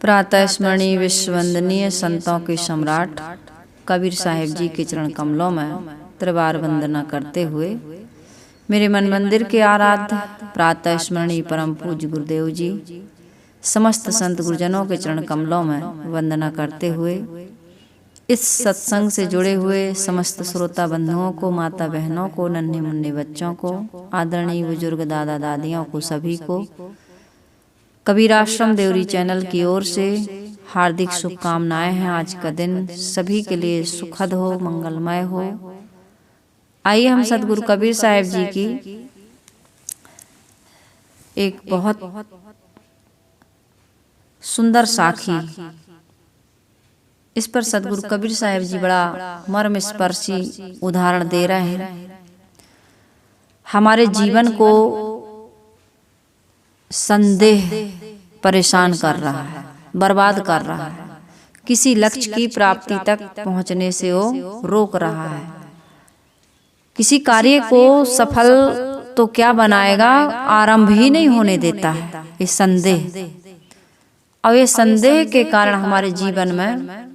प्रातः स्मरणीय विश्ववंदनीय संतों के सम्राट कबीर साहिब जी के चरण कमलों में त्रिवार वंदना करते हुए मेरे मन मंदिर के आराध्य प्रातः स्मरणीय परम पूज्य गुरुदेव जी समस्त संत गुरुजनों के चरण कमलों में वंदना करते हुए इस सत्संग से जुड़े हुए समस्त श्रोता बंधुओं को, माता बहनों को, नन्हे मुन्ने बच्चों को, आदरणीय बुजुर्ग दादा दादियों को, सभी को कबीर आश्रम देवरी चैनल की ओर से हार्दिक शुभकामनाएं हैं। आज का दिन सभी के लिए सुखद हो, मंगलमय हो। आइए हम सतगुरु कबीर साहिब जी की एक बहुत सुंदर साखी, इस पर सतगुरु कबीर साहिब जी बड़ा मर्म स्पर्शी उदाहरण दे रहे हैं। हमारे जीवन को संदेह परेशान कर रहा है, बर्बाद कर रहा है, किसी लक्ष्य की प्राप्ति तक पहुंचने से वो रोक रहा है। किसी कार्य को सफल तो क्या बनाएगा, आरंभ ही नहीं होने देता है ये संदेह। और ये संदेह के कारण हमारे जीवन में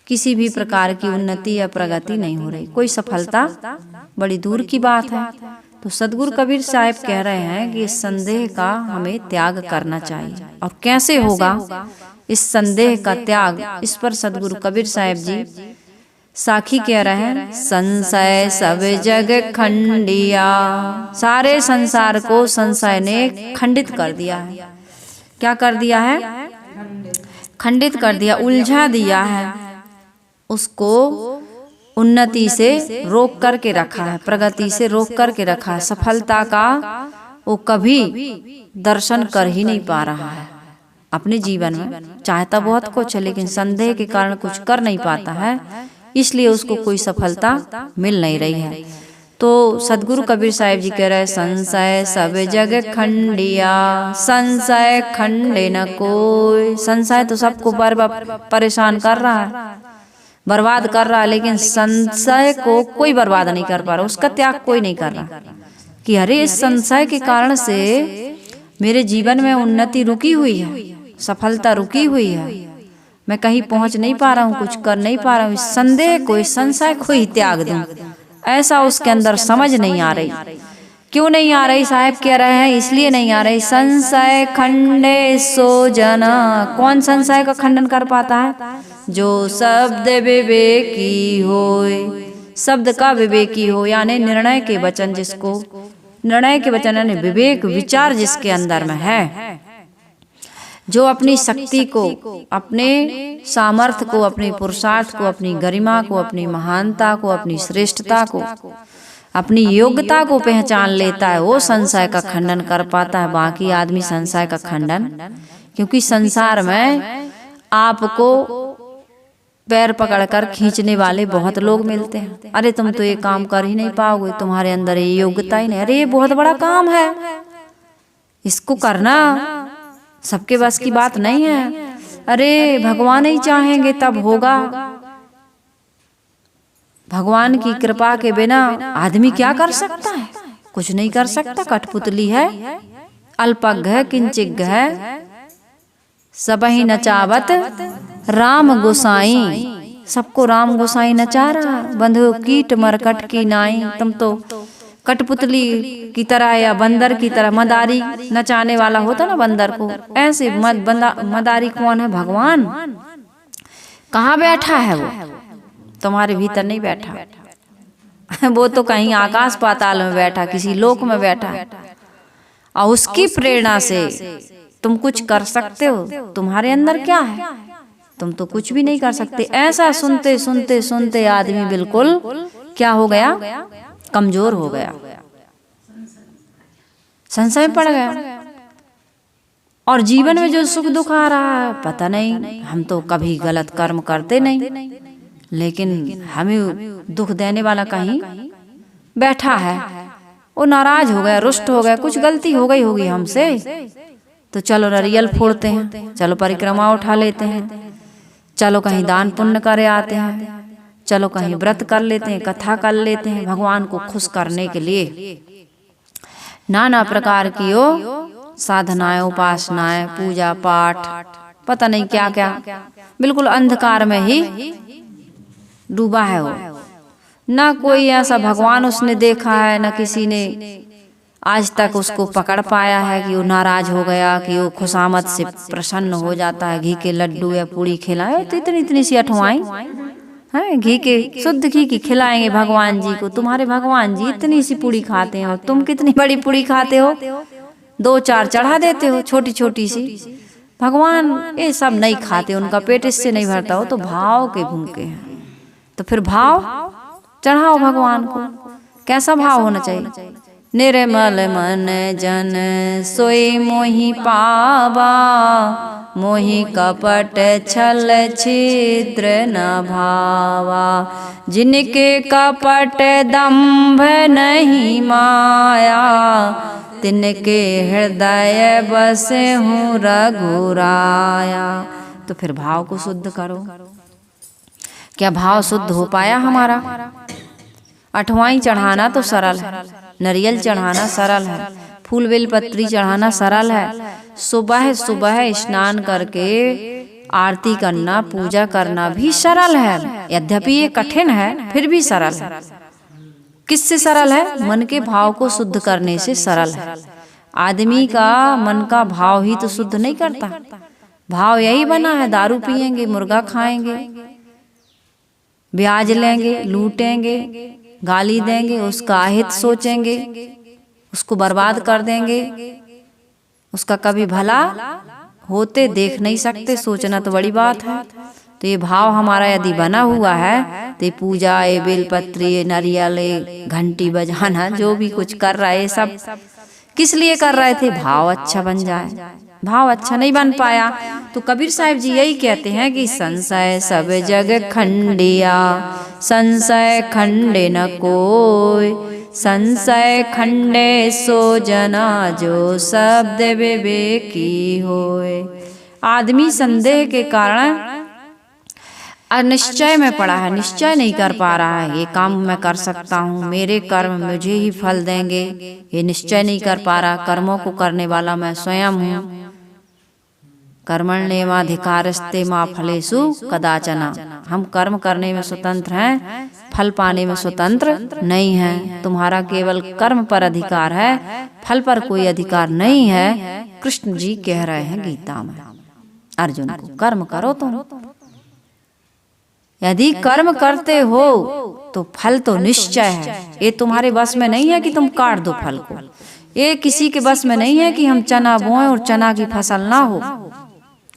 किसी भी प्रकार की उन्नति या प्रगति नहीं हो रही, कोई सफलता बड़ी दूर की बात है। तो सतगुरु कबीर साहिब कह रहे हैं कि इस संदेह का हमें त्याग करना चाहिए। और कैसे होगा इस संदेह का त्याग, इस पर सतगुरु कबीर साहिब जी साखी कह रहे हैं। संशय सब जग खंडिया, सारे संसार को संशय ने खंडित कर दिया है। क्या कर दिया है? खंडित कर दिया, उलझा दिया है, उसको उन्नति से रोक करके रखा है, प्रगति से रोक करके रखा है। सफलता का वो कभी दर्शन कर ही नहीं पा रहा है अपने जीवन में। चाहता बहुत कुछ है लेकिन संदेह के कारण कुछ कर नहीं पाता है, इसलिए उसको कोई सफलता मिल नहीं रही है। तो सतगुरु कबीर साहिब जी कह रहे हैं, संशय सब जग खंडिया, संशय खंडे न कोई। संशय तो सबको परेशान कर रहा है, बर्बाद कर रहा है, लेकिन संशय को कोई बर्बाद नहीं कर पा रहा, उसका त्याग कोई नहीं कर रहा। कि अरे इस संशय के कारण से मेरे जीवन में उन्नति रुकी हुई है, सफलता रुकी हुई है, मैं कहीं पहुंच नहीं पा रहा हूँ, कुछ कर नहीं पा रहा हूँ। इस संदेह को, इस संशय को ही त्याग दूं, ऐसा उसके अंदर समझ नहीं आ रही। क्यों नहीं आ रही? साहब कह रहे हैं इसलिए नहीं आ रही। संशय खंडे सो जना, कौन संशय का खंडन कर पाता है? जो शब्द विवेकी होए, शब्द का विवेकी हो, यानी निर्णय के वचन, जिसको निर्णय के वचन यानी विवेक विचार जिसके अंदर में है, जो अपनी शक्ति को, अपने सामर्थ्य को, अपने पुरुषार्थ को, अपनी गरिमा को, अपनी महानता को, अपनी श्रेष्ठता को, अपनी योग्यता को पहचान लेता है, वो संशय का खंडन कर पाता है। बाकी आदमी संशय का खंडन, क्योंकि संसार में आपको पैर पकड़कर खींचने वाले बहुत लोग मिलते हैं। अरे तुम तो ये काम कर ही नहीं पाओगे, तुम्हारे अंदर ये योग्यता ही नहीं। अरे ये बहुत बड़ा काम है, इसको करना सबके बस की बात नहीं है। अरे भगवान ही चाहेंगे तब होगा, भगवान की कृपा के बिना आदमी क्या कर सकता है? कुछ नहीं कर सकता। कठपुतली है, अल्पज्ञ है, किंचिज्ञ है, सबही नचावत राम गोसाई। सबको राम गोसाई नचा रहा। बंधु कीट मरकट की नाई, तुम तो कठपुतली की तरह या बंदर की तरह, मदारी नचाने वाला होता ना बंदर को, ऐसे मदारी कौन है? भगवान। कहाँ बैठा है वो? तुम्हारे भीतर नहीं बैठा वो तो कहीं आकाश पाताल में बैठा, किसी लोक में बैठा, और उसकी प्रेरणा से तुम कुछ कर सकते हो। तुम्हारे अंदर क्या है? तुम तो कुछ भी नहीं कर सकते। ऐसा सुनते सुनते सुनते आदमी बिल्कुल क्या हो गया? कमजोर हो गया, संशय में पड़ गया। और जीवन में जो सुख दुख आ रहा है, पता नहीं, हम तो कभी गलत कर्म करते नहीं, लेकिन हमें दुख देने वाला कहीं बैठा है। वो नाराज हो गया, रुष्ट हो गया, कुछ गलती हो गई होगी हमसे, तो चलो नारियल फोड़ते हैं, चलो परिक्रमा उठा लेते हैं, चलो कहीं दान पुण्य करे आते हैं, चलो कहीं व्रत कर लेते हैं, कथा कर लेते हैं, भगवान को खुश करने के लिए नाना प्रकार की साधनाएं, उपासनाएं, पूजा पाठ, पता नहीं क्या क्या, बिल्कुल अंधकार में ही डूबा है वो। ना कोई ऐसा भगवान उसने देखा है, ना किसी ने आज तक उसको पकड़ पाया है कि वो नाराज हो गया, कि वो खुशामद से प्रसन्न हो जाता है। घी के लड्डू या पूरी खिलाए तो इतनी इतनी सी अठवाई हैं, घी के शुद्ध घी की खिलाएंगे भगवान जी को। तुम्हारे भगवान जी इतनी सी पूरी खाते हैं और तुम कितनी बड़ी पूरी खाते हो, 2-4 चढ़ा देते हो छोटी छोटी सी। भगवान ये सब नहीं खाते, उनका पेट इससे नहीं भरता, हो तो भाव के भूखे हैं। तो फिर भाव चढ़ाओ भगवान को। कैसा भाव होना चाहिए? निर्मल मन जन सोई मोहि पावा, मोहि कपट छल छिद्र न भावा। जिनके कपट दंभ नहीं माया, तिनके हृदय बसे हूँ रघुराया। तो फिर भाव को शुद्ध करो। क्या भाव शुद्ध हो पाया हमारा? अठवाई चढ़ाना तो सरल है, नारियल चढ़ाना सरल है, फूल बेल पत्री चढ़ाना सरल है, सुबह सुबह स्नान करके आरती करना, पूजा करना भी सरल है। यद्यपि ये कठिन है, फिर भी सरल है। किससे सरल है? मन के भाव को शुद्ध करने से सरल है। आदमी का मन का भाव ही तो शुद्ध नहीं करता। भाव यही बना है, दारू पिएंगे, मुर्गा खाएंगे, ब्याज लेंगे, लूटेंगे, गाली देंगे, उसका हित सोचेंगे, उसको बर्बाद कर देंगे, उसका कभी भला होते देख नहीं सकते। सोचना तो बड़ी बात है। तो ये भाव हमारा यदि बना हुआ है तो ये पूजा, ये बेलपत्री, ये नारियल, ये घंटी बजाना, जो भी कुछ कर रहा है, ये सब किस लिए कर रहे थे? भाव अच्छा बन जाए। भाव अच्छा नहीं बन पाया तो कबीर साहब जी यही कहते हैं कि संशय सब जग खंडिया, संशय खंडे न कोय, संशय खंडे सो जना जो शब्द विवेकी होए। आदमी संदेह के कारण अनिश्चय में पड़ा है, निश्चय नहीं कर पा रहा है। ये काम मैं कर सकता हूँ, मेरे कर्म मुझे ही फल देंगे, ये निश्चय नहीं कर पा रहा। कर्मों को करने वाला मैं स्वयं हूँ। कर्मण्येवाधिकारस्ते मा फलेषु कदाचन। हम कर्म करने में स्वतंत्र हैं, फल पाने में स्वतंत्र नहीं हैं। तुम्हारा केवल कर्म पर अधिकार है, फल पर कोई अधिकार नहीं है। कृष्ण जी कह रहे हैं गीता में अर्जुन को, कर्म करो तुम। यदि कर्म करते हो तो फल तो निश्चय है। ये तुम्हारे बस में नहीं है कि तुम काट दो फल को। ये किसी के बस में नहीं है कि हम चना बोएं और चना की फसल ना हो।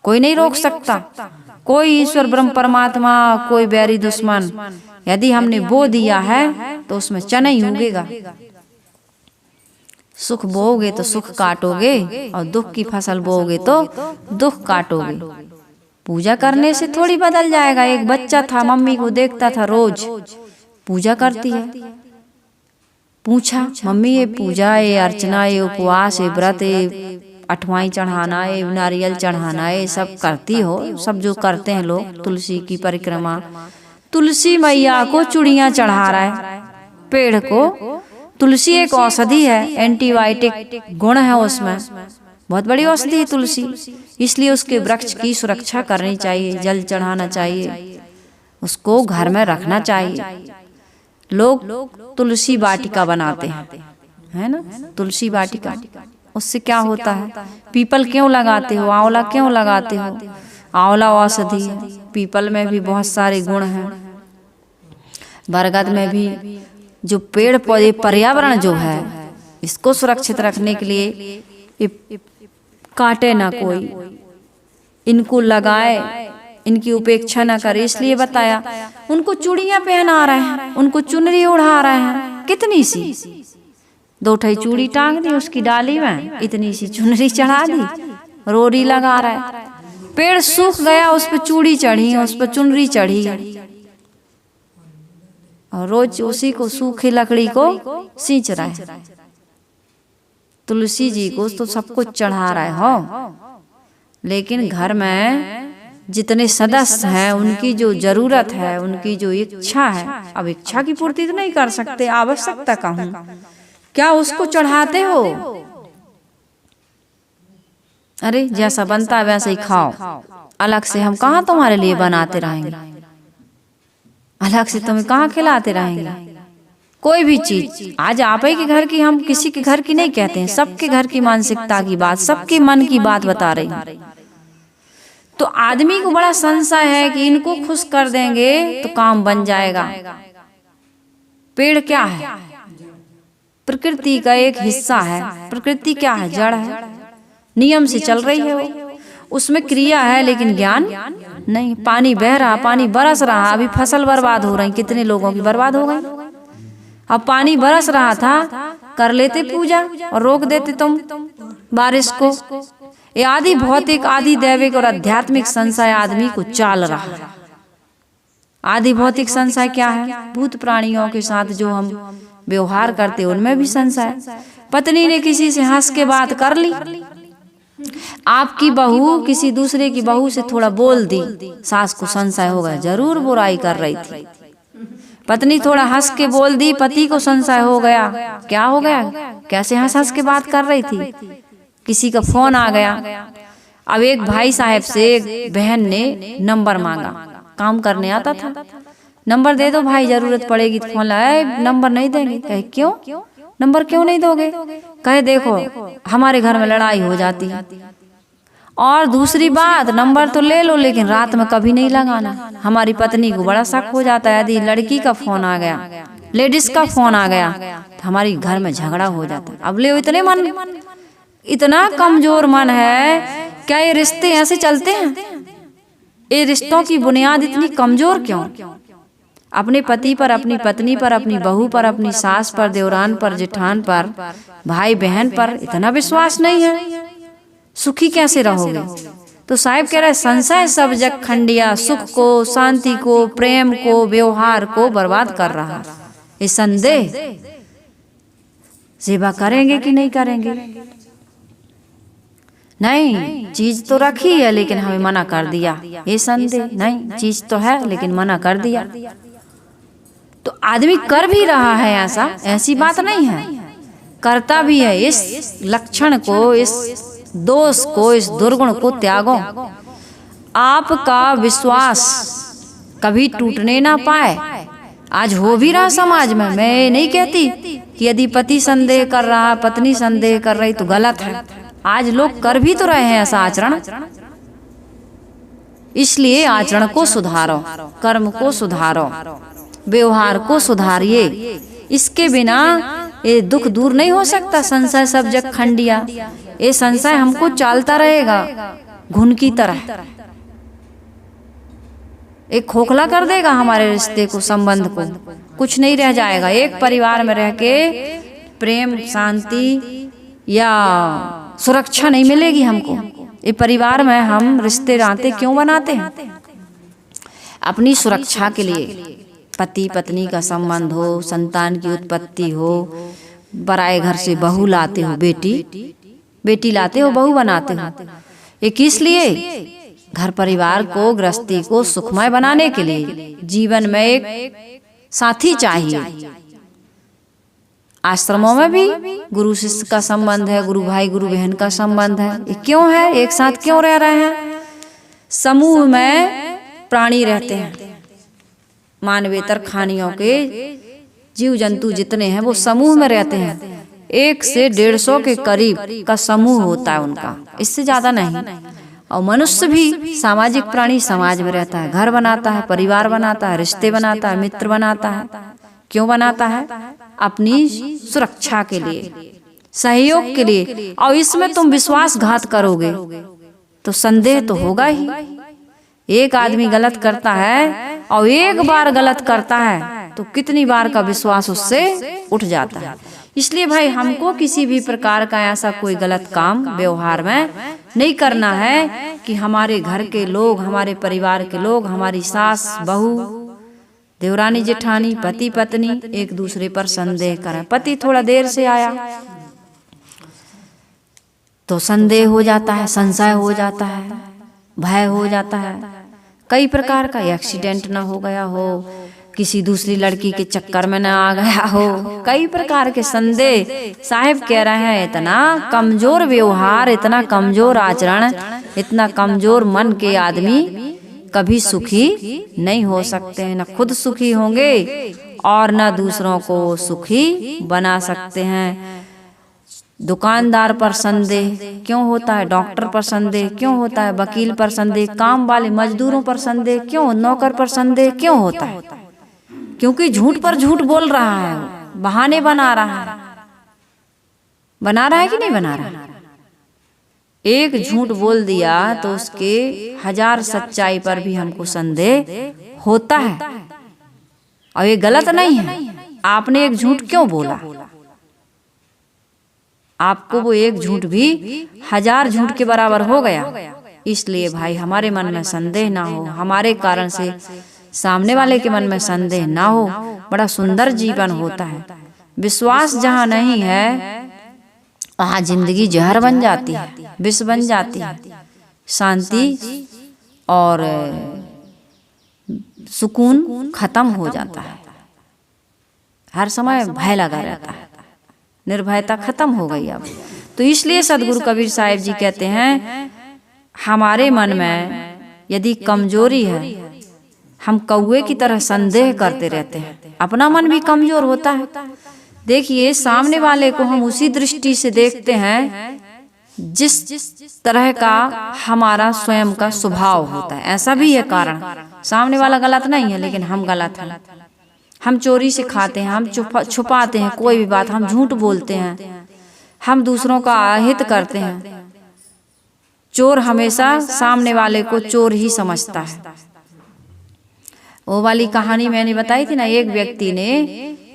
कोई नहीं रोक सकता, कोई ईश्वर ब्रह्म परमात्मा, कोई बैरी दुश्मन। यदि हमने बो दिया है तो उसमें चना ही उगेगा। सुख बोओगे तो सुख काटोगे, और दुख की फसल बोओगे तो दुख काटोगे। पूजा करने से थोड़ी बदल जाएगा। एक बच्चा था, मम्मी को देखता था रोज पूजा करती है, पूछा मम्मी ये पूजा, ये अर्चना, ये उपवास, ये व्रत, ये अठवाई चढ़ाना, ये नारियल चढ़ाना, ये सब करती हो? सब जो करते हैं लोग, तुलसी की परिक्रमा, तुलसी मैया को चूड़ियां चढ़ा रहा है पेड़ को। तुलसी एक औषधि है, एंटीबायोटिक गुण है उसमें, बहुत बड़ी औषधि है तुलसी। इसलिए उसके वृक्ष की सुरक्षा करनी चाहिए, जल चढ़ाना चाहिए, उसको घर में रखना चाहिए। लोग तुलसी वाटिका बनाते हैं, है ना? तुलसी वाटिका, उससे क्या होता है? पीपल क्यों लगाते हो? आंवला क्यों लगाते हो? आंवला औषधि है, पीपल में भी बहुत सारे गुण हैं, बरगद में भी। जो पेड़ पौधे, पर्यावरण जो है, इसको सुरक्षित रखने के लिए काटे ना कोई, इनको लगाए, इनकी उपेक्षा ना करे, इसलिए बताया। उनको चूड़ियां पहना रहे हैं, उनको चुनरी उड़ा रहे हैं, कितनी सी, 2 ठई चूड़ी टांग दी उसकी डाली में, इतनी सी चुनरी चढ़ा दी, रोरी लगा रहा है। पेड़ सूख गया, उस पर चूड़ी चढ़ी, उस पर चुनरी चढ़ी, और रोज उसी को, सूखी लकड़ी को सींच रहा है। तुलसी जी को तो सब कुछ चढ़ा रहे हो, लेकिन घर में जितने सदस्य हैं, उनकी जो जरूरत है, उनकी जो इच्छा है, अब इच्छा की पूर्ति तो नहीं कर सकते, आवश्यकता कहूँ, क्या उसको चढ़ाते हो? अरे जैसा बनता है वैसे ही खाओ, अलग से हम कहाँ तुम्हारे लिए बनाते रहेंगे, अलग से तुम्हें कहाँ खिलाते रहेंगे। कोई भी चीज आज आप ही के घर की, हम किसी के घर की नहीं कहते हैं, सबके घर की मानसिकता की बात, सबके मन की बात बता रही हूँ। तो आदमी को बड़ा संशय है कि इनको खुश कर देंगे तो काम बन जाएगा। पेड़ क्या है? प्रकृति का एक हिस्सा है। प्रकृति क्या है? जड़ है, नियम से चल रही है वो, उसमें क्रिया है लेकिन ज्ञान नहीं। पानी बह रहा, पानी बरस रहा, अभी फसल बर्बाद हो रही, कितने लोगों की बर्बाद हो गई। अब पानी बरस रहा था, कर लेते पूजा और रोक देते तुम बारिश को। ये आदि भौतिक, आदि दैविक और आध्यात्मिक संशय आदमी को चाल रहा है। आदि भौतिक संशय क्या है? भूत प्राणियों के साथ जो हम व्यवहार करते उनमें भी संशय। पत्नी ने किसी से हंस के बात कर ली, आपकी बहू किसी दूसरे की बहू से थोड़ा बोल दी, सास को संशय हो गया, जरूर बुराई कर रही थी। पत्नी थोड़ा हंस के बोल दी, पति को संशय हो गया, क्या हो गया, कैसे हंस हंस के बात कर रही थी। किसी का फोन आ गया। अब एक भाई साहब से एक बहन ने नंबर मांगा, काम करने आता था, नंबर दे दो भाई, जरूरत पड़ेगी तो फोन लगाए। नंबर नहीं देंगे। कहे क्यों? नंबर क्यों नहीं दोगे? कहे देखो हमारे घर में लड़ाई हो जाती है, और दूसरी बात नंबर तो ले लो लेकिन रात में कभी नहीं लगाना। हमारी पत्नी को बड़ा शक हो जाता है, यदि लड़की का फोन आ गया, लेडीज का फोन आ गया तो हमारी घर में झगड़ा हो जाता है। अब ले इतना कमजोर मन है क्या? ये रिश्ते ऐसे चलते हैं? ये रिश्तों की बुनियाद इतनी कमजोर क्यों? अपने पति पर, अपनी पत्नी पर, अपनी बहू पर, अपनी सास पर, देवरान पर, जेठान पर, भाई बहन पर इतना विश्वास नहीं है, सुखी कैसे रहोगे? तो साहिब कह रहा है संशय सब जग खंडिया, सुख को, शांति को, प्रेम को, व्यवहार को बर्बाद कर रहा। ये संदेह, सेवा करेंगे कि नहीं करेंगे? नहीं, चीज तो रखी है लेकिन हमें मना कर दिया। ये संदेह, नहीं चीज तो है लेकिन मना कर दिया। तो आदमी कर भी रहा है ऐसा, ऐसी बात नहीं है, करता भी है। इस लक्षण को, इस दोष को, इस दुर्गुण को त्यागो। आपका विश्वास कभी टूटने ना पाए। आज हो भी रहा समाज में, मैं नहीं कहती कि यदि पति संदेह कर रहा, पत्नी संदेह कर रही तो गलत है। आज लोग कर भी तो रहे हैं ऐसा आचरण। इसलिए आचरण को सुधारो, कर्म को सुधारो, व्यवहार को सुधारिए। इसके बिना ये दुख दूर नहीं हो सकता। संशय सब जग खंडिया, ये संशय हमको चालता रहेगा घुन की तरह, एक खोखला कर देगा हमारे रिश्ते को, संबंध को, कुछ नहीं रह जाएगा। एक परिवार में रह के प्रेम, शांति या सुरक्षा नहीं मिलेगी हमको। ये परिवार में हम रिश्ते नाते क्यों बनाते हैं? अपनी सुरक्षा के लिए। पति पत्नी का संबंध हो, संतान की उत्पत्ति हो, पराए घर से बहू लाते हो, बेटी लाते हो, बहू बनाते हो, ये किस लिए? घर परिवार को, गृहस्थी को सुखमय बनाने के लिए। जीवन में एक साथी चाहिए। आश्रमों में भी गुरु शिष्य का संबंध है, गुरु भाई गुरु बहन का संबंध है। ये क्यों है? एक साथ क्यों रह रहे हैं? समूह में प्राणी रहते हैं, मानवेतर खानियों के जीव जंतु जितने हैं वो समूह में रहते हैं। 1 से 150 के करीब का समूह होता है उनका, इससे ज्यादा नहीं। और मनुष्य भी सामाजिक प्राणी, समाज में रहता है, घर बनाता है, परिवार बनाता है, रिश्ते बनाता है, मित्र बनाता है। क्यों बनाता है? अपनी सुरक्षा के लिए, सहयोग के लिए। और इसमें तुम विश्वासघात करोगे तो संदेह तो होगा ही। एक आदमी गलत करता है और एक बार गलत करता है तो कितनी बार का विश्वास उससे उठ जाता है। इसलिए भाई हमको किसी भी प्रकार का ऐसा कोई गलत काम व्यवहार में नहीं करना है कि हमारे घर के लोग, हमारे परिवार के लोग, हमारी सास बहू, देवरानी जेठानी, पति पत्नी एक दूसरे पर संदेह करें। पति थोड़ा देर से आया तो संदेह हो जाता है, संशय हो जाता है, भय हो जाता है। कई प्रकार का एक्सीडेंट ना हो गया हो, किसी दूसरी लड़की के चक्कर में न आ गया हो। कई प्रकार के संदेह। साहिब कह रहे हैं इतना कमजोर व्यवहार, इतना कमजोर आचरण, इतना कमजोर मन के आदमी कभी सुखी नहीं हो सकते हैं। न खुद सुखी होंगे और न दूसरों को सुखी बना सकते हैं। दुकानदार पर संदेह क्यों होता है, डॉक्टर पर संदेह क्यों होता है, वकील पर संदेह, काम वाले मजदूरों पर संदेह क्यों, नौकर पर संदेह क्यों होता है? क्योंकि झूठ पर झूठ बोल रहा है, बहाने बना रहा है। बना रहा है कि नहीं बना रहा है? एक झूठ बोल दिया तो उसके 1000 सच्चाई पर भी हमको संदेह होता है। और ये गलत नहीं है। आपने एक झूठ क्यों बोला? आपको वो एक झूठ भी 1000 झूठ के बराबर हो गया। इसलिए भाई हमारे मन में संदेह ना हो, हमारे कारण से सामने वाले के मन में संदेह ना हो। बड़ा सुंदर जीवन होता है। विश्वास जहाँ नहीं है वहाँ जिंदगी जहर बन जाती है, विष बन जाती है। शांति और सुकून खत्म हो जाता है। हर समय भय लगा रहता है, निर्भयता खत्म हो गई अब। तो इसलिए सदगुरु कबीर साहिब जी कहते हैं हमारे मन में यदि कमजोरी है, हम कौवे की तरह संदेह करते रहते हैं। अपना मन भी कमजोर होता है। देखिए सामने वाले को हम उसी दृष्टि से देखते हैं जिस तरह का हमारा स्वयं का स्वभाव होता है। ऐसा भी है कारण, सामने वाला गलत नहीं है लेकिन हम गलत हैं। हम चोरी से खाते हैं, हम छुपाते हैं कोई भी बात, हम झूठ बोलते हैं, हम दूसरों का अहित करते हैं। चोर हमेशा सामने वाले को चोर ही समझता है। वो वाली कहानी मैंने बताई थी ना, एक व्यक्ति ने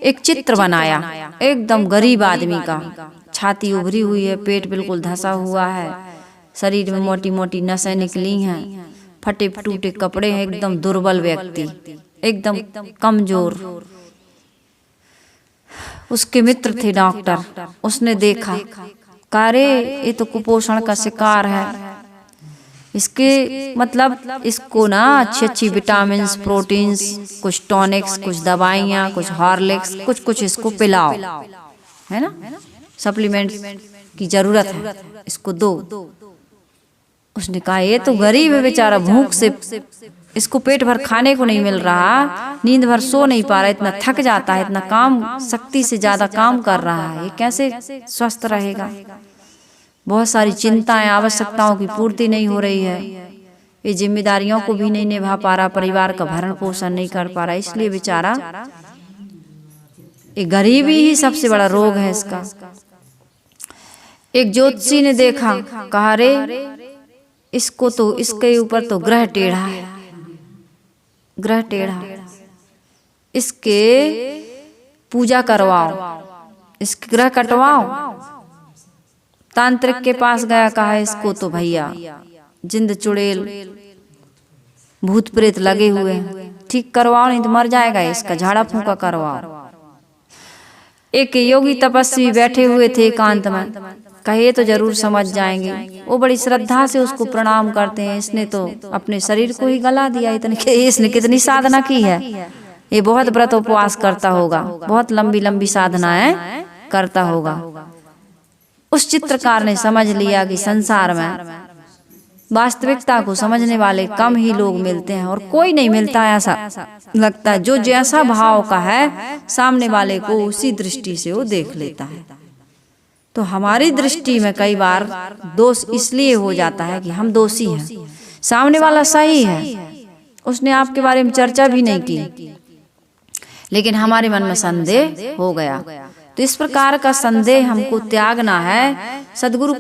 एक चित्र बनाया एकदम गरीब आदमी का। छाती उभरी हुई है, पेट बिल्कुल धंसा हुआ है, शरीर में मोटी मोटी नसें निकली हैं, फटे टूटे कपड़े हैं, एकदम दुर्बल व्यक्ति, एकदम कमजोर। उसके मित्र थे डॉक्टर। उसने देखा, कहा रे ये तो कुपोषण का शिकार है, इसके मतलब इसको ना अच्छी अच्छी विटामिन्स, प्रोटीन्स, कुछ टॉनिक्स, कुछ दवाइयाँ, कुछ हॉर्लिक्स, कुछ इसको पिलाओ, है ना, सप्लीमेंट की जरूरत है, इसको दो। उसने कहा ये तो गरीब है बेचारा, भूख से इसको पेट भर खाने को नहीं मिल रहा, नींद भर सो नहीं पा रहा, इतना थक जाता है, इतना काम शक्ति से ज्यादा काम कर रहा है, ये कैसे स्वस्थ रहेगा? बहुत सारी चिंताएं, आवश्यकताओं की पूर्ति नहीं हो रही है, ये जिम्मेदारियों को भी नहीं निभा पा रहा, परिवार का भरण पोषण नहीं कर पा रहा, इसलिए बेचारा ये गरीबी ही सबसे बड़ा रोग है इसका। एक ज्योतिषी ने देखा, कहा रे इसको तो, इसके ऊपर तो ग्रह टेढ़ा है, ग्रह टेढ़ा, इसके पूजा करवाओ, इसके ग्रह कटवाओ। तांत्रिक के पास गया, कहा इसको तो भैया जिंद चुड़ैल भूत प्रेत लगे हुए हैं, ठीक करवाओ नहीं तो मर जाएगा, इसका झाड़ा फूंका करवाओ। एक योगी तपस्वी बैठे हुए थे एकांत में, कहे तो जरूर समझ जाएंगे। वो बड़ी श्रद्धा से उसको प्रणाम करते हैं। इसने तो अपने शरीर को ही गला दिया, इसने कितनी साधना की है, ये बहुत व्रत उपवास करता होगा, बहुत लंबी लंबी साधनाएं करता होगा। उस चित्रकार ने समझ लिया कि संसार में वास्तविकता को समझने वाले कम ही लोग मिलते हैं, और कोई नहीं मिलता ऐसा लगता है। जो जैसा भाव का है सामने वाले को उसी दृष्टि से वो देख लेता है। तो हमारी दृष्टि में कई बार दोष इसलिए हो जाता है कि हम दोषी हैं, सामने वाला सही है, उसने आपके बारे में चर्चा भी नहीं की, लेकिन हमारे मन में संदेह हो गया। तो इस प्रकार का संदेह हमको त्यागना है। सदगुरु